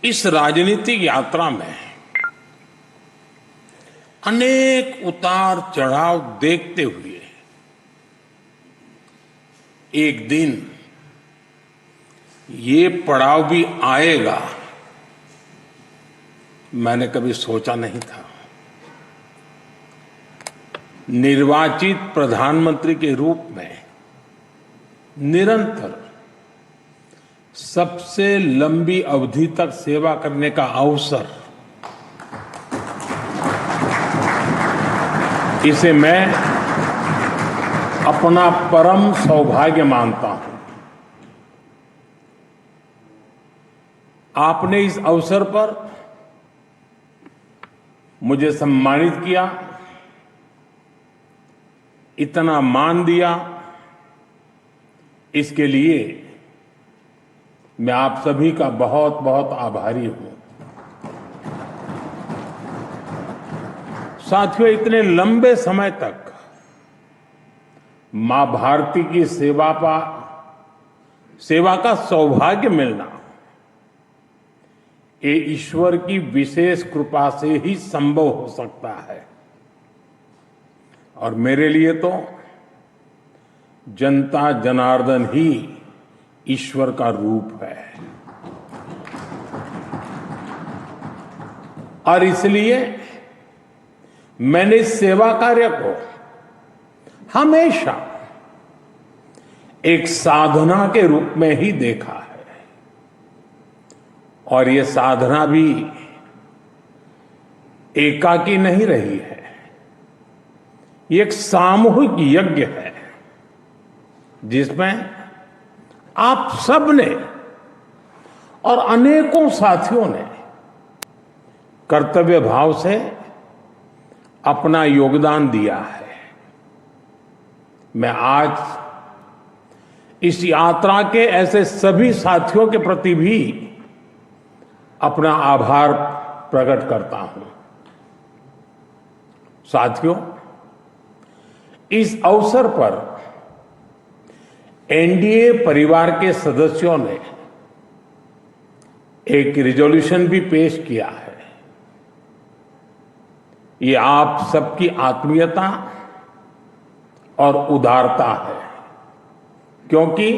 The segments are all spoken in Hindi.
इस राजनीतिक यात्रा में अनेक उतार चढ़ाव देखते हुए एक दिन ये पड़ाव भी आएगा, मैंने कभी सोचा नहीं था। निर्वाचित प्रधानमंत्री के रूप में निरंतर सबसे लंबी अवधि तक सेवा करने का अवसर, इसे मैं अपना परम सौभाग्य मानता हूं। आपने इस अवसर पर मुझे सम्मानित किया, इतना मान दिया, इसके लिए मैं आप सभी का बहुत बहुत आभारी हूं। साथियों, इतने लंबे समय तक मां भारती की सेवा का सौभाग्य मिलना, ये ईश्वर की विशेष कृपा से ही संभव हो सकता है। और मेरे लिए तो जनता जनार्दन ही ईश्वर का रूप है। और इसलिए मैंने इस सेवा कार्य को हमेशा एक साधना के रूप में ही देखा है। और ये साधना भी एकाकी नहीं रही है, ये एक सामूहिक यज्ञ है जिसमें आप सब ने और अनेकों साथियों ने कर्तव्य भाव से अपना योगदान दिया है। मैं आज इस यात्रा के ऐसे सभी साथियों के प्रति भी अपना आभार प्रकट करता हूं। साथियों, इस अवसर पर एनडीए परिवार के सदस्यों ने एक रिजोल्यूशन भी पेश किया है। ये आप सबकी आत्मीयता और उदारता है, क्योंकि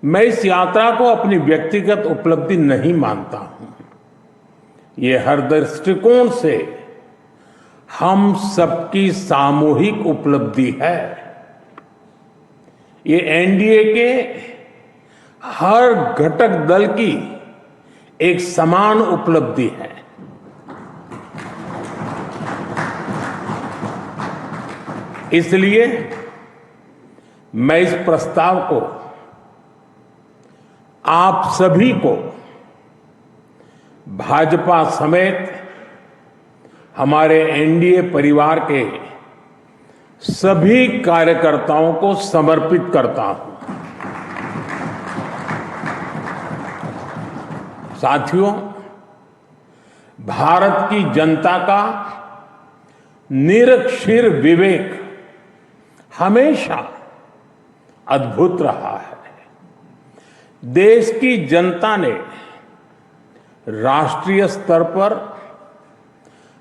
मैं इस यात्रा को अपनी व्यक्तिगत उपलब्धि नहीं मानता हूं। ये हर दृष्टिकोण से हम सबकी सामूहिक उपलब्धि है। ये एनडीए के हर घटक दल की एक समान उपलब्धि है। इसलिए मैं इस प्रस्ताव को आप सभी को, भाजपा समेत हमारे एनडीए परिवार के सभी कार्यकर्ताओं को समर्पित करता हूं। साथियों, भारत की जनता का निरक्षीर विवेक हमेशा अद्भुत रहा है। देश की जनता ने राष्ट्रीय स्तर पर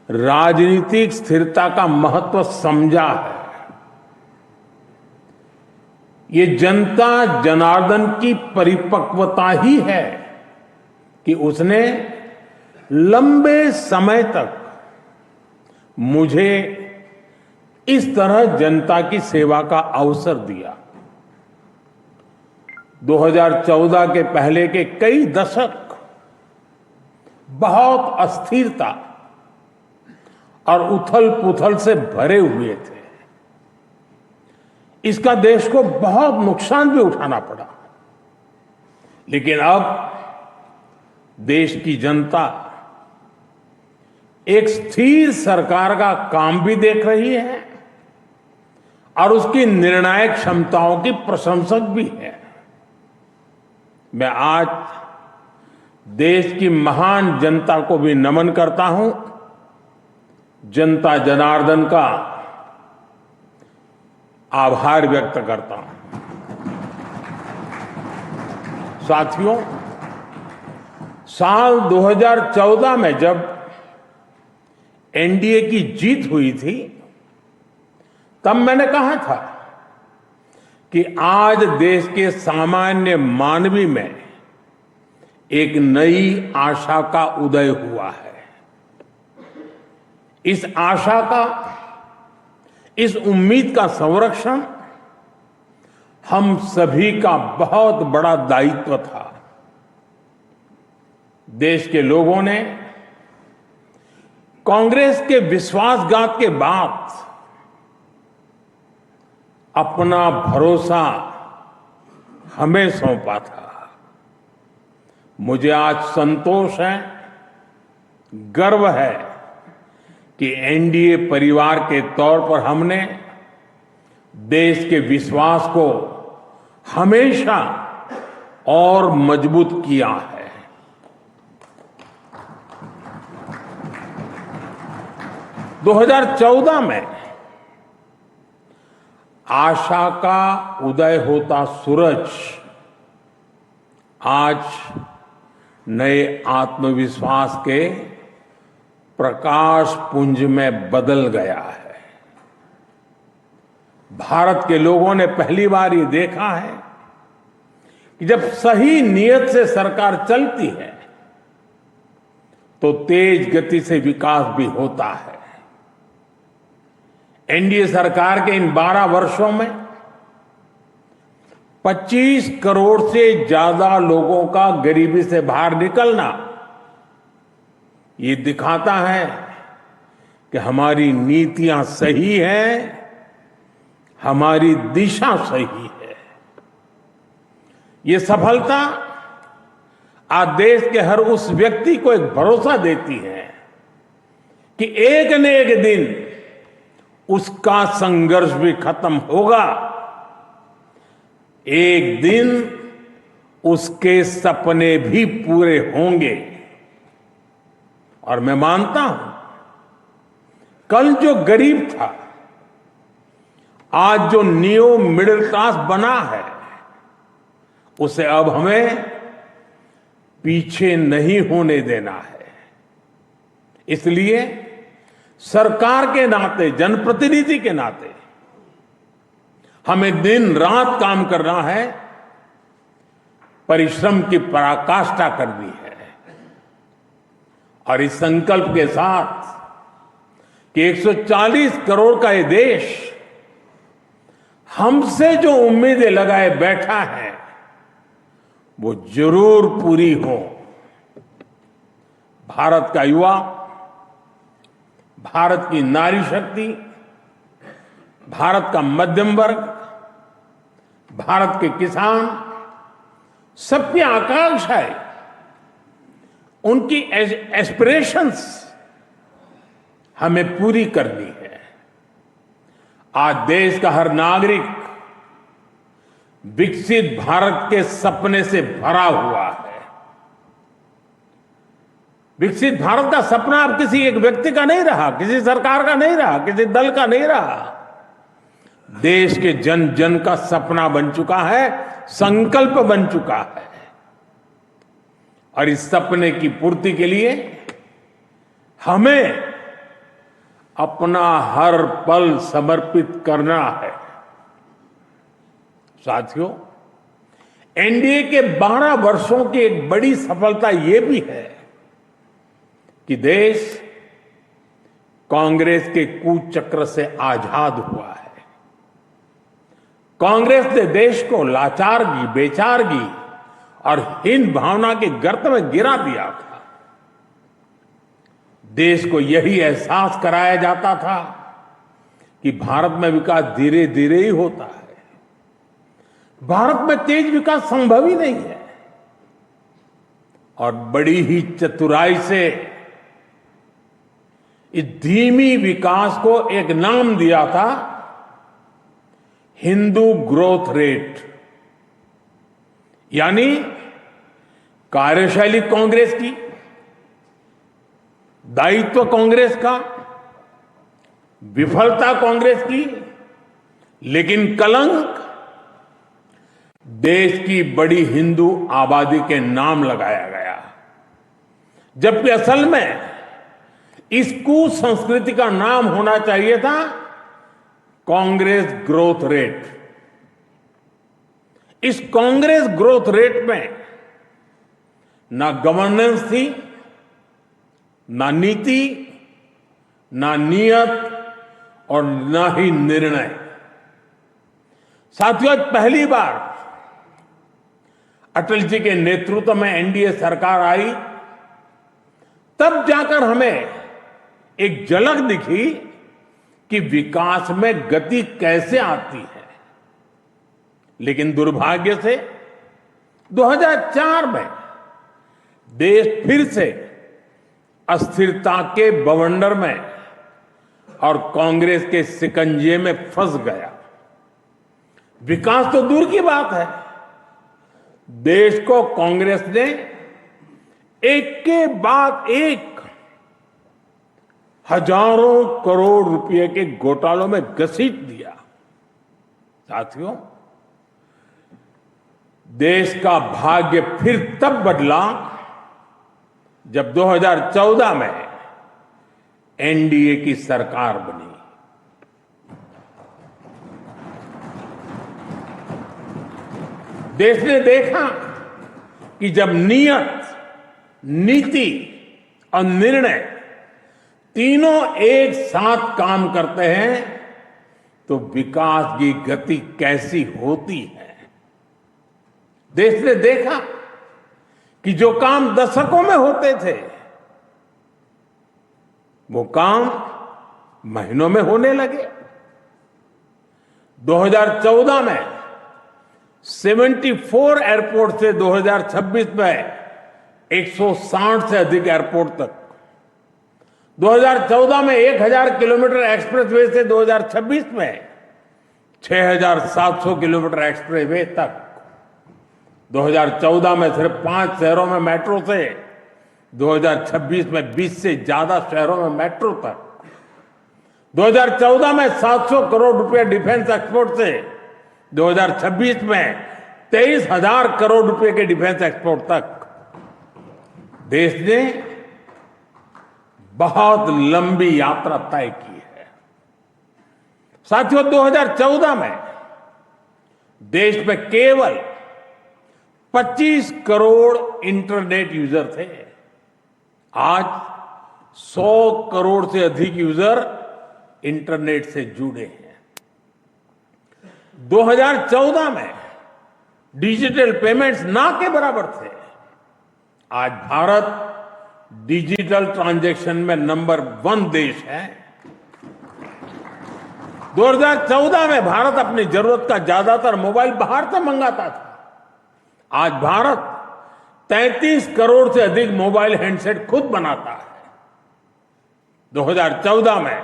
राजनीतिक स्थिरता का महत्व समझा है। ये जनता जनार्दन की परिपक्वता ही है कि उसने लंबे समय तक मुझे इस तरह जनता की सेवा का अवसर दिया। 2014 के पहले के कई दशक बहुत अस्थिरता और उथल पुथल से भरे हुए थे। इसका देश को बहुत नुकसान भी उठाना पड़ा। लेकिन अब देश की जनता एक स्थिर सरकार का काम भी देख रही है और उसकी निर्णायक क्षमताओं की प्रशंसक भी है। मैं आज देश की महान जनता को भी नमन करता हूं। जनता जनार्दन का आभार व्यक्त करता हूं। साथियों, साल 2014 में जब एनडीए की जीत हुई थी, तब मैंने कहा था कि आज देश के सामान्य मानवी में एक नई आशा का उदय हुआ है। इस आशा का, इस उम्मीद का संरक्षण हम सभी का बहुत बड़ा दायित्व था। देश के लोगों ने कांग्रेस के विश्वासघात के बाद अपना भरोसा हमें सौंपा था। मुझे आज संतोष है, गर्व है कि एनडीए परिवार के तौर पर हमने देश के विश्वास को हमेशा और मजबूत किया है। 2014 में आशा का उदय होता सूरज आज नए आत्मविश्वास के प्रकाश पुंज में बदल गया है। भारत के लोगों ने पहली बार ये देखा है कि जब सही नीयत से सरकार चलती है तो तेज गति से विकास भी होता है। एनडीए सरकार के इन 12 वर्षों में 25 करोड़ से ज्यादा लोगों का गरीबी से बाहर निकलना ये दिखाता है कि हमारी नीतियां सही हैं, हमारी दिशा सही है। ये सफलता आज देश के हर उस व्यक्ति को एक भरोसा देती है कि एक न एक दिन उसका संघर्ष भी खत्म होगा, एक दिन उसके सपने भी पूरे होंगे। और मैं मानता हूं कल जो गरीब था आज जो न्यू मिडिल क्लास बना है उसे अब हमें पीछे नहीं होने देना है। इसलिए सरकार के नाते, जनप्रतिनिधि के नाते हमें दिन रात काम करना है, परिश्रम की पराकाष्ठा करनी है। और इस संकल्प के साथ कि 140 करोड़ का ये देश हमसे जो उम्मीदें लगाए बैठा है वो जरूर पूरी हो। भारत का युवा, भारत की नारी शक्ति, भारत का मध्यम वर्ग, भारत के किसान, सबकी आकांक्षाएं, उनकी एस्पिरेशंस हमें पूरी करनी है। आज देश का हर नागरिक विकसित भारत के सपने से भरा हुआ है। विकसित भारत का सपना अब किसी एक व्यक्ति का नहीं रहा, किसी सरकार का नहीं रहा, किसी दल का नहीं रहा। देश के जन जन का सपना बन चुका है, संकल्प बन चुका है। और इस सपने की पूर्ति के लिए हमें अपना हर पल समर्पित करना है। साथियों, एनडीए के 12 वर्षों की एक बड़ी सफलता यह भी है कि देश कांग्रेस के कुचक्र से आजाद हुआ है। कांग्रेस ने देश को लाचारगी, बेचारगी और हीन भावना के गर्त में गिरा दिया था। देश को यही एहसास कराया जाता था कि भारत में विकास धीरे धीरे ही होता है, भारत में तेज विकास संभव ही नहीं है। और बड़ी ही चतुराई से इस धीमी विकास को एक नाम दिया था, हिंदू ग्रोथ रेट, यानी कार्यशैली कांग्रेस की, दायित्व कांग्रेस का, विफलता कांग्रेस की, लेकिन कलंक देश की बड़ी हिंदू आबादी के नाम लगाया गया। जबकि असल में इस कुसंस्कृति का नाम होना चाहिए था कांग्रेस ग्रोथ रेट। इस कांग्रेस ग्रोथ रेट में ना गवर्नेंस थी, ना नीति, ना नियत और ना ही निर्णय। साथियों, आज पहली बार अटल जी के नेतृत्व में एनडीए सरकार आई, तब जाकर हमें एक झलक दिखी कि विकास में गति कैसे आती है। लेकिन दुर्भाग्य से 2004 में देश फिर से अस्थिरता के बवंडर में और कांग्रेस के शिकंजे में फंस गया। विकास तो दूर की बात है, देश को कांग्रेस ने एक के बाद एक हजारों करोड़ रुपए के घोटालों में घसीट दिया। साथियों, देश का भाग्य फिर तब बदला जब 2014 में एनडीए की सरकार बनी। देश ने देखा कि जब नियत, नीति और निर्णय तीनों एक साथ काम करते हैं तो विकास की गति कैसी होती है। देश ने देखा कि जो काम दशकों में होते थे वो काम महीनों में होने लगे। 2014 में 74 एयरपोर्ट से 2026 में 160 से अधिक एयरपोर्ट तक, 2014 में 1000 किलोमीटर एक्सप्रेसवे से 2026 में 6700 किलोमीटर एक्सप्रेसवे तक, 2014 में सिर्फ 5 शहरों में मेट्रो से 2026 में 20 से ज्यादा शहरों में मेट्रो तक, 2014 में 700 करोड़ रुपए डिफेंस एक्सपोर्ट से 2026 में 23,000 करोड़ रुपए के डिफेंस एक्सपोर्ट तक। देश ने बहुत लंबी यात्रा तय की है। साथियों, 2014 में देश में केवल 25 करोड़ इंटरनेट यूजर थे। आज 100 करोड़ से अधिक यूजर इंटरनेट से जुड़े हैं। 2014 में डिजिटल पेमेंट्स ना के बराबर थे। आज भारत डिजिटल ट्रांजैक्शन में नंबर 1 देश है। 2014 में भारत अपनी जरूरत का ज्यादातर मोबाइल बाहर से मंगाता था। आज भारत 33 करोड़ से अधिक मोबाइल हैंडसेट खुद बनाता है। 2014 में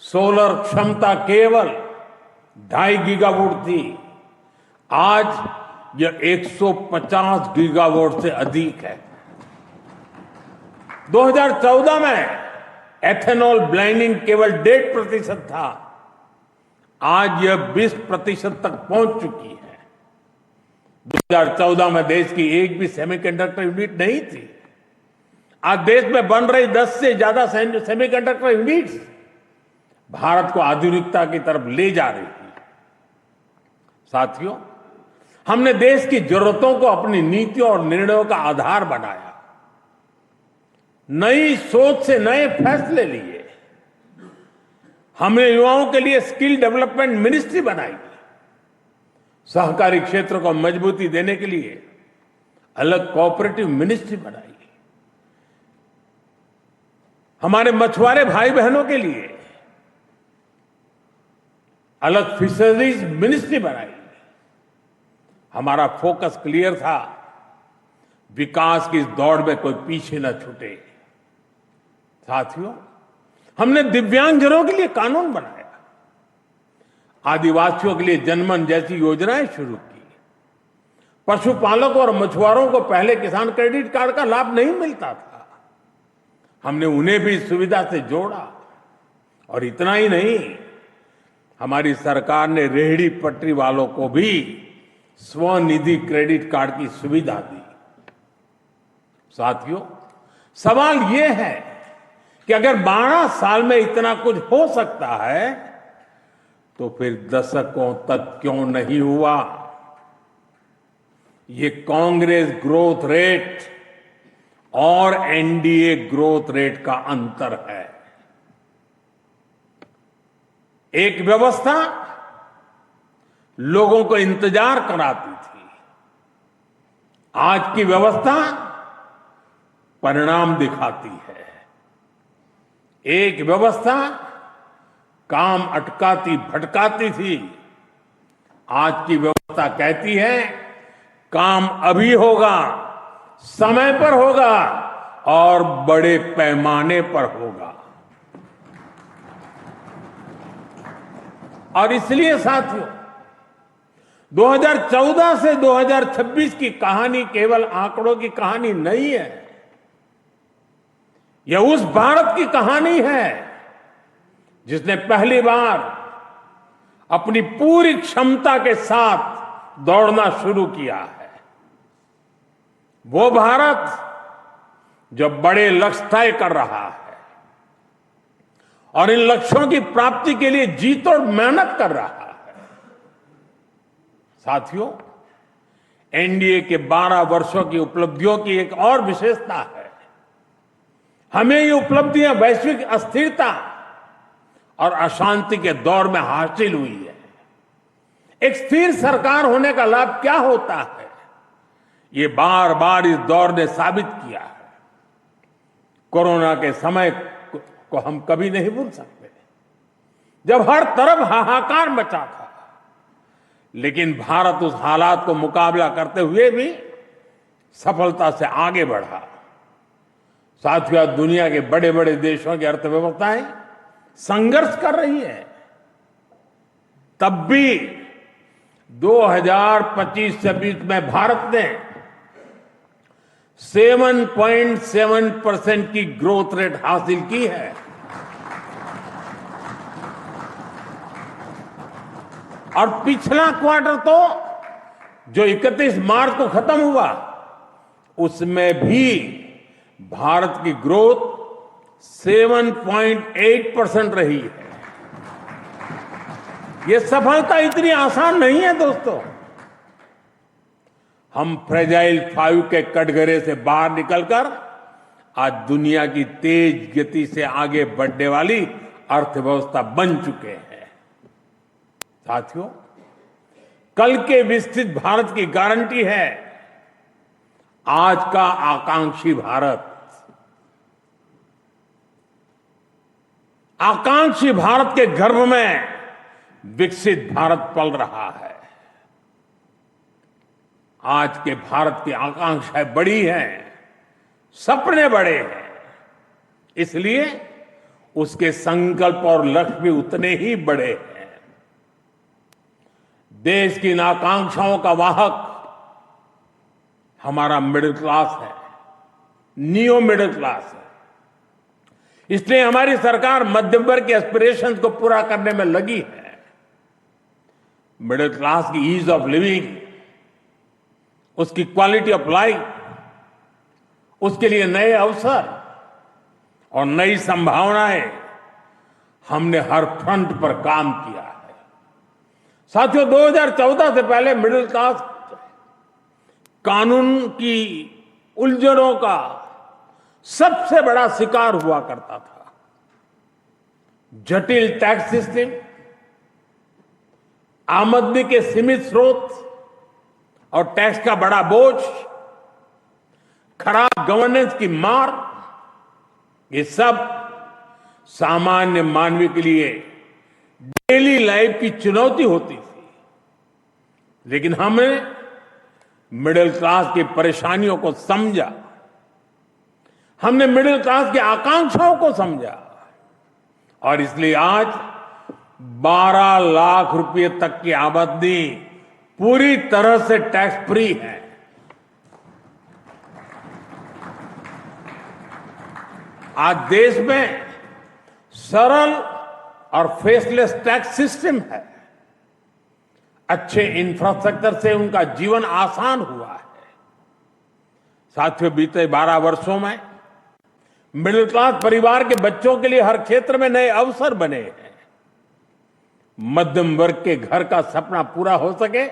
सोलर क्षमता केवल 2.5 गीगावाट थी। आज यह 150 गीगावाट से अधिक है। 2014 में एथेनॉल ब्लेंडिंग केवल 1.5% था। आज यह 20% तक पहुंच चुकी है। 2014 में देश की एक भी सेमीकंडक्टर यूनिट नहीं थी। आज देश में बन रही 10 से ज्यादा सेमीकंडक्टर यूनिट्स भारत को आधुनिकता की तरफ ले जा रही है। साथियों, हमने देश की जरूरतों को अपनी नीतियों और निर्णयों का आधार बनाया। नई सोच से नए फैसले लिए। हमने युवाओं के लिए स्किल डेवलपमेंट मिनिस्ट्री बनाई। सहकारी क्षेत्र को मजबूती देने के लिए अलग कोऑपरेटिव मिनिस्ट्री बनाई। हमारे मछुआरे भाई बहनों के लिए अलग फिशरीज मिनिस्ट्री बनाई। हमारा फोकस क्लियर था, विकास की इस दौड़ में कोई पीछे न छूटे। साथियों, हमने दिव्यांगजनों के लिए कानून बनाया। आदिवासियों के लिए जनमन जैसी योजनाएं शुरू की। पशुपालकों और मछुआरों को पहले किसान क्रेडिट कार्ड का लाभ नहीं मिलता था, हमने उन्हें भी इस सुविधा से जोड़ा। और इतना ही नहीं, हमारी सरकार ने रेहड़ी पटरी वालों को भी स्वनिधि क्रेडिट कार्ड की सुविधा दी। साथियों, सवाल ये है कि अगर 12 साल में इतना कुछ हो सकता है तो फिर दशकों तक क्यों नहीं हुआ। ये कांग्रेस ग्रोथ रेट और एनडीए ग्रोथ रेट का अंतर है। एक व्यवस्था लोगों को इंतजार कराती थी, आज की व्यवस्था परिणाम दिखाती है। एक व्यवस्था काम अटकाती भटकाती थी, आज की व्यवस्था कहती है काम अभी होगा, समय पर होगा और बड़े पैमाने पर होगा। और इसलिए साथियों 2014 से 2026 की कहानी केवल आंकड़ों की कहानी नहीं है, यह उस भारत की कहानी है जिसने पहली बार अपनी पूरी क्षमता के साथ दौड़ना शुरू किया है। वो भारत जो बड़े लक्ष्य तय कर रहा है और इन लक्ष्यों की प्राप्ति के लिए जी तोड़ मेहनत कर रहा है। साथियों, एनडीए के 12 वर्षों की उपलब्धियों की एक और विशेषता है, हमें ये उपलब्धियां वैश्विक अस्थिरता और अशांति के दौर में हासिल हुई है। एक स्थिर सरकार होने का लाभ क्या होता है, ये बार बार इस दौर ने साबित किया है। कोरोना के समय को हम कभी नहीं भूल सकते, जब हर तरफ हाहाकार मचा था, लेकिन भारत उस हालात को मुकाबला करते हुए भी सफलता से आगे बढ़ा। साथियों, दुनिया के बड़े बड़े देशों की अर्थव्यवस्थाएं संघर्ष कर रही है, तब भी 2025-26 में भारत ने 7.7% की ग्रोथ रेट हासिल की है। और पिछला क्वार्टर तो जो 31 मार्च को खत्म हुआ, उसमें भी भारत की ग्रोथ 7.8% रही है। ये सफलता इतनी आसान नहीं है दोस्तों। हम फ्रेजाइल 5 के कटघरे से बाहर निकलकर आज दुनिया की तेज गति से आगे बढ़ने वाली अर्थव्यवस्था बन चुके हैं। साथियों, कल के विकसित भारत की गारंटी है आज का आकांक्षी भारत। आकांक्षी भारत के गर्भ में विकसित भारत पल रहा है। आज के भारत की आकांक्षाएं बड़ी हैं, सपने बड़े हैं, इसलिए उसके संकल्प और लक्ष्य भी उतने ही बड़े हैं। देश की इन आकांक्षाओं का वाहक हमारा मिडिल क्लास है, नियो मिडिल क्लास है। इसलिए हमारी सरकार मध्यम वर्ग के एस्पिरेशंस को पूरा करने में लगी है। मिडिल क्लास की ईज ऑफ लिविंग, उसकी क्वालिटी ऑफ लाइफ, उसके लिए नए अवसर और नई संभावनाएं, हमने हर फ्रंट पर काम किया है। साथियों, 2014 से पहले मिडिल क्लास कानून की उलझनों का सबसे बड़ा शिकार हुआ करता था। जटिल टैक्स सिस्टम, आमदनी के सीमित स्रोत और टैक्स का बड़ा बोझ, खराब गवर्नेंस की मार, ये सब सामान्य मानवीय के लिए डेली लाइफ की चुनौती होती थी। लेकिन हमने मिडिल क्लास की परेशानियों को समझा, हमने मिडिल क्लास की आकांक्षाओं को समझा और इसलिए आज 12 लाख रुपए तक की आमदनी पूरी तरह से टैक्स फ्री है। आज देश में सरल और फेसलेस टैक्स सिस्टम है। अच्छे इंफ्रास्ट्रक्चर से उनका जीवन आसान हुआ है। साथियों, बीते 12 वर्षों में मिडिल क्लास परिवार के बच्चों के लिए हर क्षेत्र में नए अवसर बने हैं। मध्यम वर्ग के घर का सपना पूरा हो सके,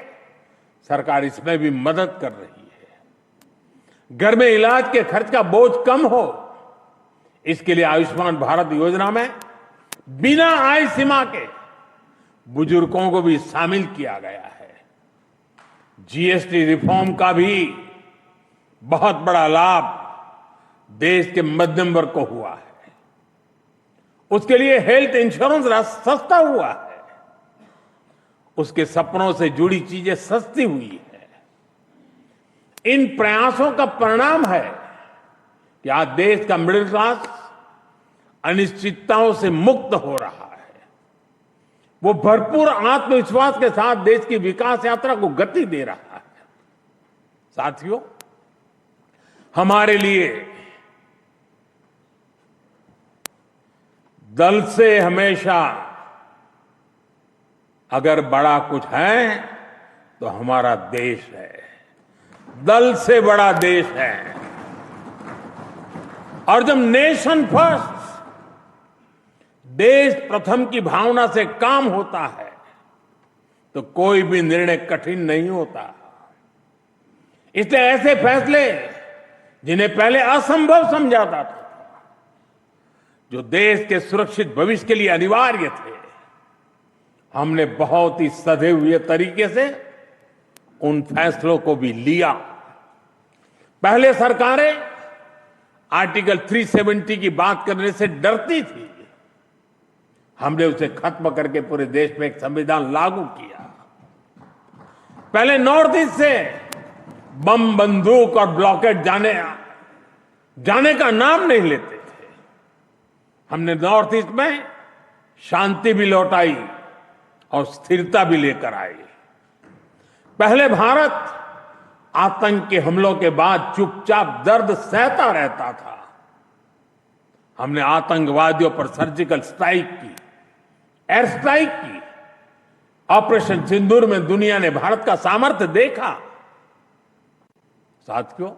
सरकार इसमें भी मदद कर रही है। घर में इलाज के खर्च का बोझ कम हो, इसके लिए आयुष्मान भारत योजना में बिना आय सीमा के बुजुर्गों को भी शामिल किया गया है। जीएसटी रिफॉर्म का भी बहुत बड़ा लाभ देश के मध्यम वर्ग को हुआ है। उसके लिए हेल्थ इंश्योरेंस सस्ता हुआ है। उसके सपनों से जुड़ी चीजें सस्ती हुई है। इन प्रयासों का परिणाम है कि आज देश का मिडिल क्लास अनिश्चितताओं से मुक्त हो रहा है। वो भरपूर आत्मविश्वास के साथ देश की विकास यात्रा को गति दे रहा है। साथियों, हमारे लिए दल से हमेशा अगर बड़ा कुछ है तो हमारा देश है। दल से बड़ा देश है। और जब नेशन फर्स्ट, देश प्रथम की भावना से काम होता है तो कोई भी निर्णय कठिन नहीं होता। इसलिए ऐसे फैसले जिन्हें पहले असंभव समझा जाता था, जो देश के सुरक्षित भविष्य के लिए अनिवार्य थे, हमने बहुत ही सधे हुए तरीके से उन फैसलों को भी लिया। पहले सरकारें आर्टिकल 370 की बात करने से डरती थी। हमने उसे खत्म करके पूरे देश में एक संविधान लागू किया। पहले नॉर्थ ईस्ट से बम, बंदूक और ब्लॉकेट जाने का नाम नहीं लेते थे। हमने नॉर्थ ईस्ट में शांति भी लौटाई और स्थिरता भी लेकर आई। पहले भारत आतंक के हमलों के बाद चुपचाप दर्द सहता रहता था। हमने आतंकवादियों पर सर्जिकल स्ट्राइक की, एयर स्ट्राइक की। ऑपरेशन सिंदूर में दुनिया ने भारत का सामर्थ्य देखा। साथियों,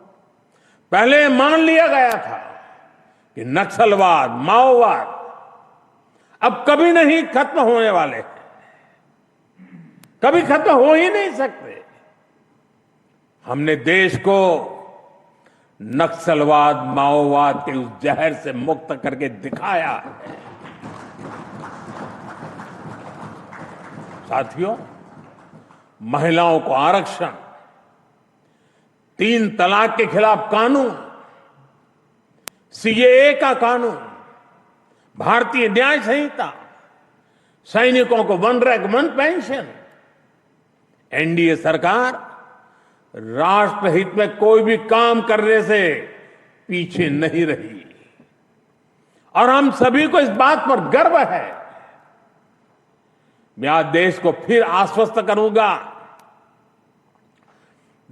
पहले मान लिया गया था कि नक्सलवाद, माओवाद अब कभी नहीं खत्म होने वाले हैं, कभी खत्म हो ही नहीं सकते। हमने देश को नक्सलवाद, माओवाद के उस जहर से मुक्त करके दिखाया है। साथियों, महिलाओं को आरक्षण, 3 तलाक के खिलाफ कानून, सीएए का कानून, भारतीय न्याय संहिता, सैनिकों को 1 रैंक 1 पेंशन। एनडीए सरकार राष्ट्रहित में कोई भी काम करने से पीछे नहीं रही और हम सभी को इस बात पर गर्व है। मैं आज देश को फिर आश्वस्त करूंगा,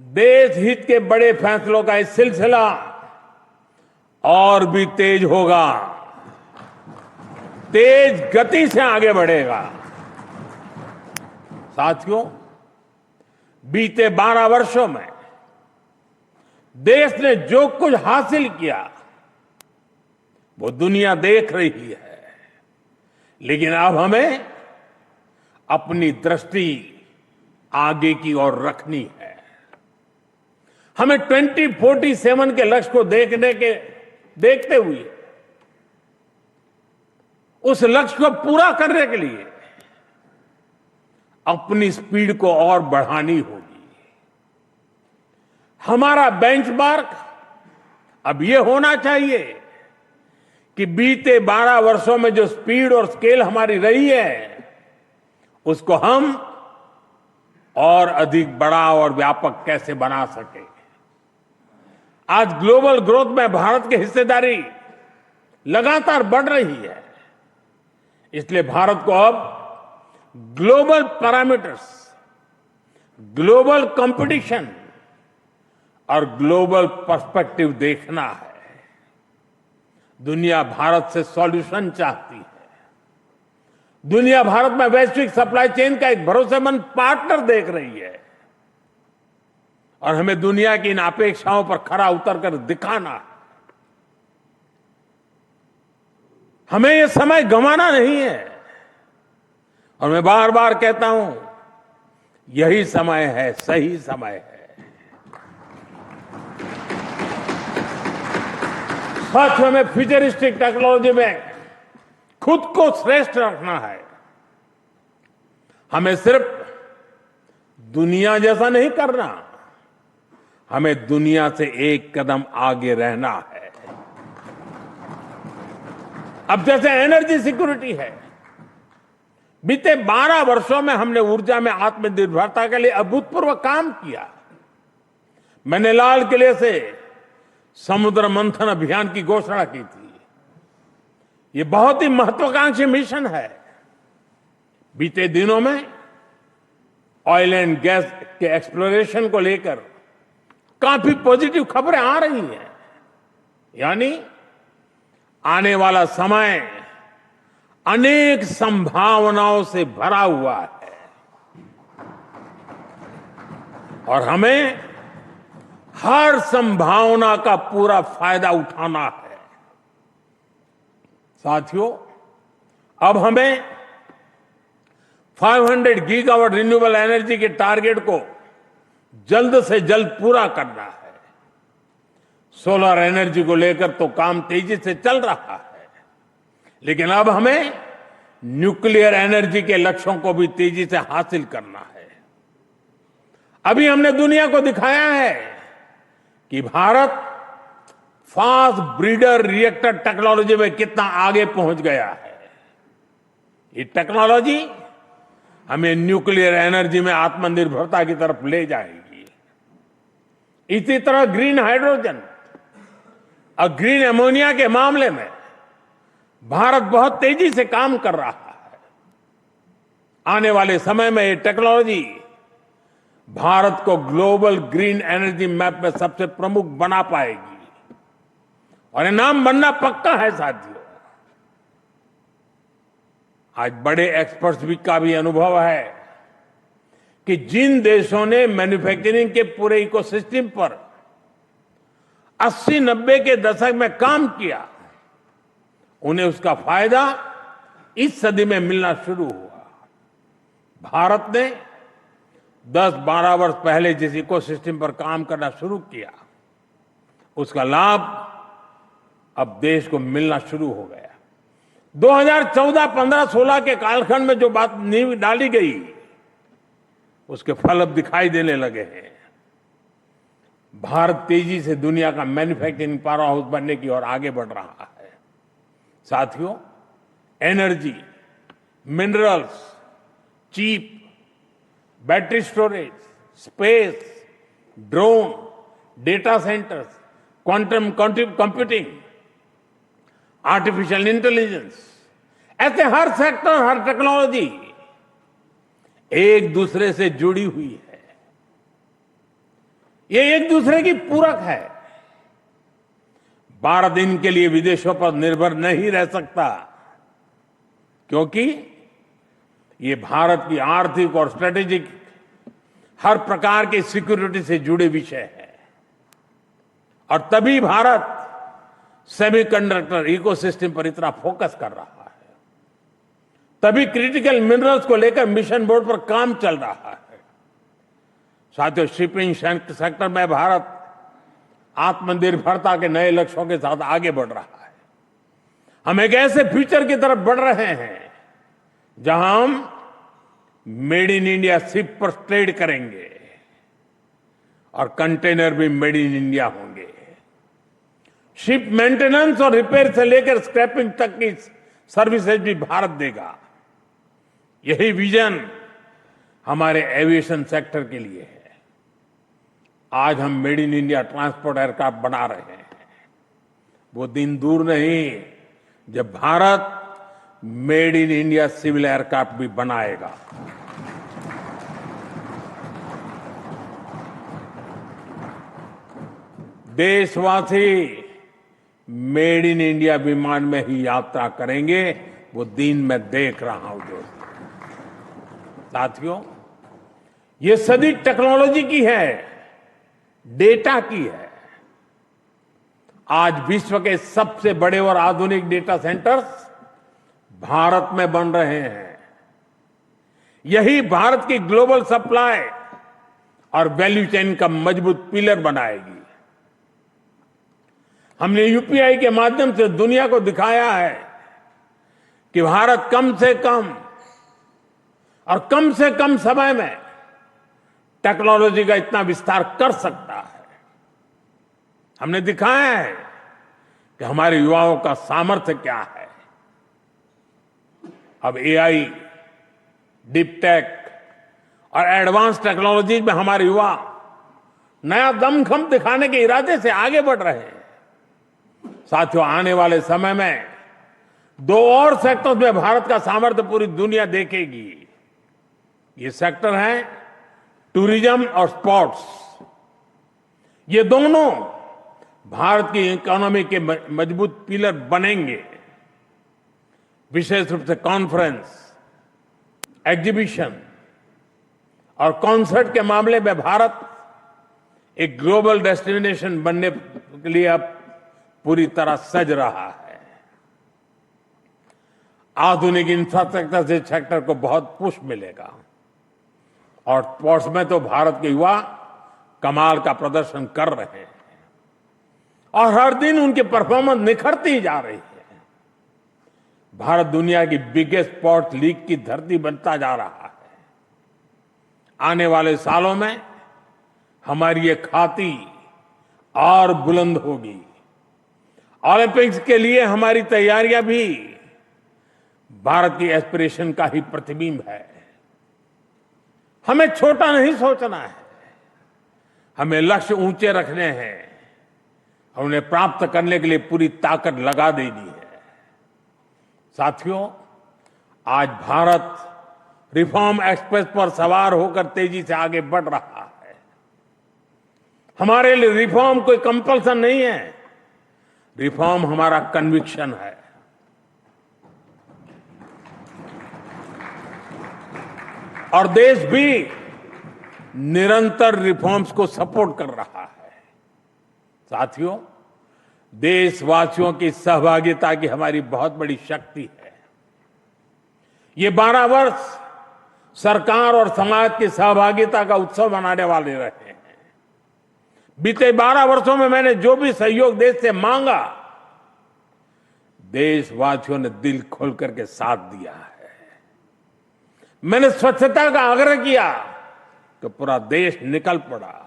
देश हित के बड़े फैसलों का इस सिलसिला और भी तेज होगा, तेज गति से आगे बढ़ेगा। साथियों, बीते 12 वर्षों में देश ने जो कुछ हासिल किया वो दुनिया देख रही है, लेकिन अब हमें अपनी दृष्टि आगे की ओर रखनी है। हमें 2047 के लक्ष्य को देखते हुए उस लक्ष्य को पूरा करने के लिए अपनी स्पीड को और बढ़ानी होगी। हमारा बेंचमार्क अब यह होना चाहिए कि बीते 12 वर्षों में जो स्पीड और स्केल हमारी रही है, उसको हम और अधिक बड़ा और व्यापक कैसे बना सके। आज ग्लोबल ग्रोथ में भारत की हिस्सेदारी लगातार बढ़ रही है। इसलिए भारत को अब ग्लोबल पैरामीटर्स, ग्लोबल कंपटीशन और ग्लोबल पर्सपेक्टिव देखना है। दुनिया भारत से सॉल्यूशन चाहती है। दुनिया भारत में वैश्विक सप्लाई चेन का एक भरोसेमंद पार्टनर देख रही है और हमें दुनिया की इन अपेक्षाओं पर खरा उतरकर दिखाना है। हमें ये समय गंवाना नहीं है। और मैं बार बार कहता हूं, यही समय है, सही समय है। सच में फ्यूचरिस्टिक टेक्नोलॉजी में खुद को श्रेष्ठ रखना है। हमें सिर्फ दुनिया जैसा नहीं करना, हमें दुनिया से एक कदम आगे रहना है। अब जैसे एनर्जी सिक्योरिटी है, बीते 12 वर्षों में हमने ऊर्जा में आत्मनिर्भरता के लिए अभूतपूर्व काम किया। मैंने लाल किले से समुद्र मंथन अभियान की घोषणा की थी। ये बहुत ही महत्वाकांक्षी मिशन है। बीते दिनों में ऑयल एंड गैस के एक्सप्लोरेशन को लेकर काफी पॉजिटिव खबरें आ रही हैं। यानी आने वाला समय अनेक संभावनाओं से भरा हुआ है और हमें हर संभावना का पूरा फायदा उठाना है। साथियों, अब हमें 500 गीगावाट रिन्यूएबल एनर्जी के टारगेट को जल्द से जल्द पूरा करना है। सोलर एनर्जी को लेकर तो काम तेजी से चल रहा है, लेकिन अब हमें न्यूक्लियर एनर्जी के लक्ष्यों को भी तेजी से हासिल करना है। अभी हमने दुनिया को दिखाया है कि Bharat fast breeder reactor technology में कितना आगे पहुंच गया है। ये टेक्नोलॉजी हमें न्यूक्लियर एनर्जी में आत्मनिर्भरता की तरफ ले जाएगी। इसी तरह ग्रीन हाइड्रोजन और ग्रीन अमोनिया के मामले में भारत बहुत तेजी से काम कर रहा है। आने वाले समय में ये टेक्नोलॉजी भारत को ग्लोबल ग्रीन एनर्जी मैप में सबसे प्रमुख बना पाएगी और ये नाम बनना पक्का है। साथियों, आज बड़े एक्सपर्ट्स भी का भी अनुभव है कि जिन देशों ने मैन्युफैक्चरिंग के पूरे इकोसिस्टम पर 80-90 के दशक में काम किया, उन्हें उसका फायदा इस सदी में मिलना शुरू हुआ। भारत ने 10-12 वर्ष पहले जिस इकोसिस्टम पर काम करना शुरू किया, उसका लाभ अब देश को मिलना शुरू हो गया। 2014, 15, 16 के कालखंड में जो बात नींव डाली गई, उसके फल अब दिखाई देने लगे हैं। भारत तेजी से दुनिया का मैन्युफैक्चरिंग पावर हाउस बनने की ओर आगे बढ़ रहा है। साथियों, energy, minerals, cheap, battery storage, space, drone, data centres, quantum computing, artificial intelligence, ऐसे हर सेक्टर, हर टेक्नोलॉजी एक दूसरे से जुड़ी हुई है। ये एक दूसरे की पूरक है। भारत इनके लिए विदेशों पर निर्भर नहीं रह सकता, क्योंकि ये भारत की आर्थिक और स्ट्रेटेजिक हर प्रकार की सिक्योरिटी से जुड़े विषय है। और तभी भारत सेमीकंडक्टर इकोसिस्टम पर इतना फोकस कर रहा है, तभी क्रिटिकल मिनरल्स को लेकर मिशन बोर्ड पर काम चल रहा है। साथियों, शिपिंग सेक्टर में भारत आत्मनिर्भरता के नए लक्ष्यों के साथ आगे बढ़ रहा है। हम एक ऐसे फ्यूचर की तरफ बढ़ रहे हैं जहां हम मेड इन इंडिया शिप पर ट्रेड करेंगे और कंटेनर भी मेड इन इंडिया होंगे। शिप मेंटेनेंस और रिपेयर से लेकर स्क्रैपिंग तक की सर्विसेज भी भारत देगा। यही विजन हमारे एविएशन सेक्टर के लिए है। आज हम made in India transport aircraft बना रहे हैं। वो दिन दूर नहीं जब Bharat made in India civil aircraft भी बनाएगा। देशवासी मेड इन इंडिया विमान में ही यात्रा करेंगे, वो दिन मैं देख रहा हूं। दोस्तों, साथियों, ये सदी टेक्नोलॉजी की है, डेटा की है। आज विश्व के सबसे बड़े और आधुनिक डेटा सेंटर्स भारत में बन रहे हैं। यही भारत की ग्लोबल सप्लाई और वैल्यू चेन का मजबूत पिलर बनाएगी। हमने यूपीआई के माध्यम से दुनिया को दिखाया है कि भारत कम से कम समय में टेक्नोलॉजी का इतना विस्तार कर सकता है। हमने दिखाया है कि हमारे युवाओं का सामर्थ्य क्या है। अब एआई, डीप टेक और एडवांस टेक्नोलॉजी में हमारे युवा नया दमखम दिखाने के इरादे से आगे बढ़ रहे हैं। साथियों, आने वाले समय में 2 और सेक्टर्स में भारत का सामर्थ्य पूरी दुनिया देखेगी। ये सेक्टर है टूरिज्म और स्पोर्ट्स। ये दोनों भारत की इकोनॉमी के मजबूत पिलर बनेंगे। विशेष रूप से कॉन्फ्रेंस, एग्जीबिशन और कॉन्सर्ट के मामले में भारत एक ग्लोबल डेस्टिनेशन बनने के लिए अब पूरी तरह सज रहा है। आधुनिक इंफ्रास्ट्रक्चर से सेक्टर को बहुत पुश मिलेगा और स्पोर्ट्स में तो भारत के युवा कमाल का प्रदर्शन कर रहे हैं और हर दिन उनकी परफॉर्मेंस निखरती जा रही है। भारत दुनिया की बिगेस्ट स्पोर्ट्स लीग की धरती बनता जा रहा है। आने वाले सालों में हमारी ये ख्याति और बुलंद होगी। ओलंपिक्स के लिए हमारी तैयारियां भी भारत की एस्पिरेशन का ही प्रतिबिंब है। हमें छोटा नहीं सोचना है, हमें लक्ष्य ऊंचे रखने हैं और उन्हें प्राप्त करने के लिए पूरी ताकत लगा देनी है। साथियों, आज भारत रिफॉर्म एक्सप्रेस पर सवार होकर तेजी से आगे बढ़ रहा है। हमारे लिए रिफॉर्म कोई कंपल्सन नहीं है, रिफॉर्म हमारा कन्विक्शन है। और देश भी निरंतर रिफॉर्म्स को सपोर्ट कर रहा है। साथियों, देशवासियों की सहभागिता की हमारी बहुत बड़ी शक्ति है। ये 12 वर्ष सरकार और समाज की सहभागिता का उत्सव मनाने वाले रहे हैं। बीते 12 वर्षों में मैंने जो भी सहयोग देश से मांगा, देशवासियों ने दिल खोल करके साथ दिया है। मैंने स्वच्छता का आग्रह किया तो पूरा देश निकल पड़ा।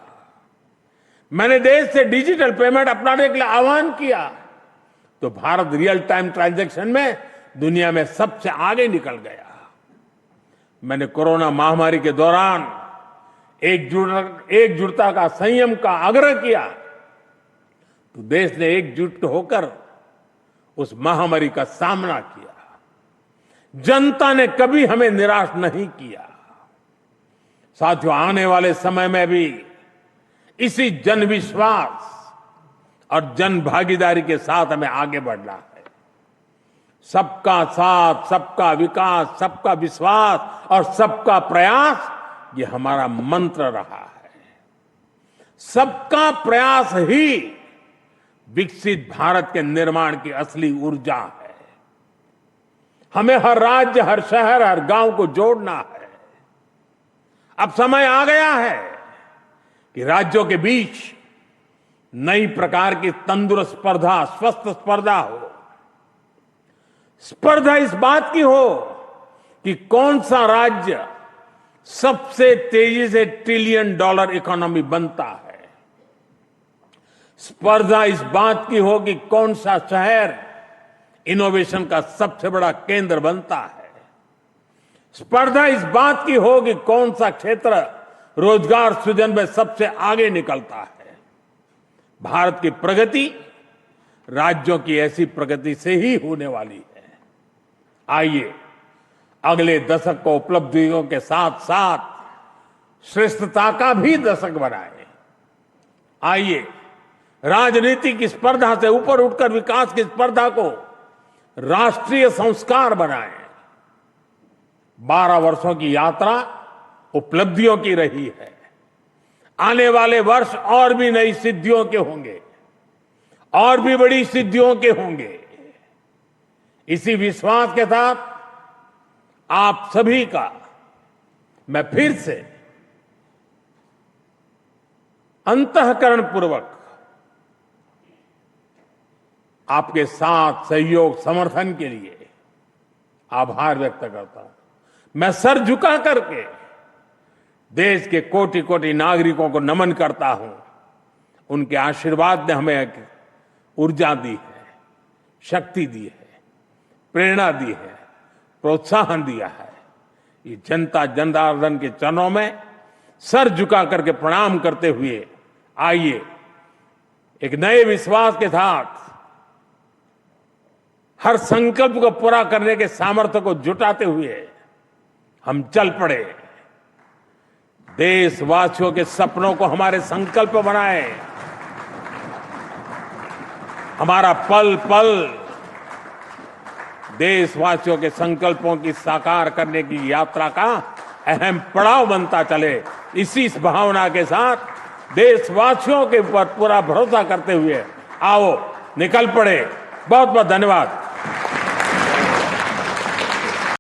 मैंने देश से डिजिटल पेमेंट अपनाने के लिए आह्वान किया तो भारत रियल टाइम ट्रांजैक्शन में दुनिया में सबसे आगे निकल गया। मैंने कोरोना महामारी के दौरान एकजुटता का, संयम का आग्रह किया तो देश ने एकजुट होकर उस महामारी का सामना किया। जनता ने कभी हमें निराश नहीं किया। साथियों, आने वाले समय में भी इसी जन विश्वास और जन भागीदारी के साथ हमें आगे बढ़ना है। सबका साथ, सबका विकास, सबका विश्वास और सबका प्रयास, ये हमारा मंत्र रहा है। सबका प्रयास ही विकसित भारत के निर्माण की असली ऊर्जा है। हमें हर राज्य, हर शहर, हर गांव को जोड़ना है। अब समय आ गया है कि राज्यों के बीच नई प्रकार की तंदुरुस्त स्पर्धा, स्वस्थ स्पर्धा हो। स्पर्धा इस बात की हो कि कौन सा राज्य सबसे तेजी से $1 ट्रिलियन इकोनॉमी बनता है। स्पर्धा इस बात की हो कि कौन सा शहर इनोवेशन का सबसे बड़ा केंद्र बनता है। स्पर्धा इस बात की हो कि कौन सा क्षेत्र रोजगार सृजन में सबसे आगे निकलता है। भारत की प्रगति राज्यों की ऐसी प्रगति से ही होने वाली है। आइए अगले दशक को उपलब्धियों के साथ साथ श्रेष्ठता का भी दशक बनाएं। आइए राजनीति की स्पर्धा से ऊपर उठकर विकास की स्पर्धा को राष्ट्रीय संस्कार बनाएं। 12 वर्षों की यात्रा उपलब्धियों की रही है। आने वाले वर्ष और भी नई सिद्धियों के होंगे, और भी बड़ी सिद्धियों के होंगे। इसी विश्वास के साथ आप सभी का मैं फिर से अंतःकरण पूर्वक आपके साथ सहयोग समर्थन के लिए आभार व्यक्त करता हूं। मैं सर झुका करके देश के कोटि कोटि नागरिकों को नमन करता हूं। उनके आशीर्वाद ने हमें एक ऊर्जा दी है, शक्ति दी है, प्रेरणा दी है, प्रोत्साहन दिया है। ये जनता जनार्दन के चरणों में सर झुका करके प्रणाम करते हुए आइए एक नए विश्वास के साथ हर संकल्प को पूरा करने के सामर्थ्य को जुटाते हुए हम चल पड़े। देशवासियों के सपनों को हमारे संकल्प बनाए। हमारा पल पल देशवासियों के संकल्पों की साकार करने की यात्रा का अहम पड़ाव बनता चले। इसी भावना के साथ देशवासियों के ऊपर पूरा भरोसा करते हुए आओ निकल पड़े। बहुत बहुत धन्यवाद।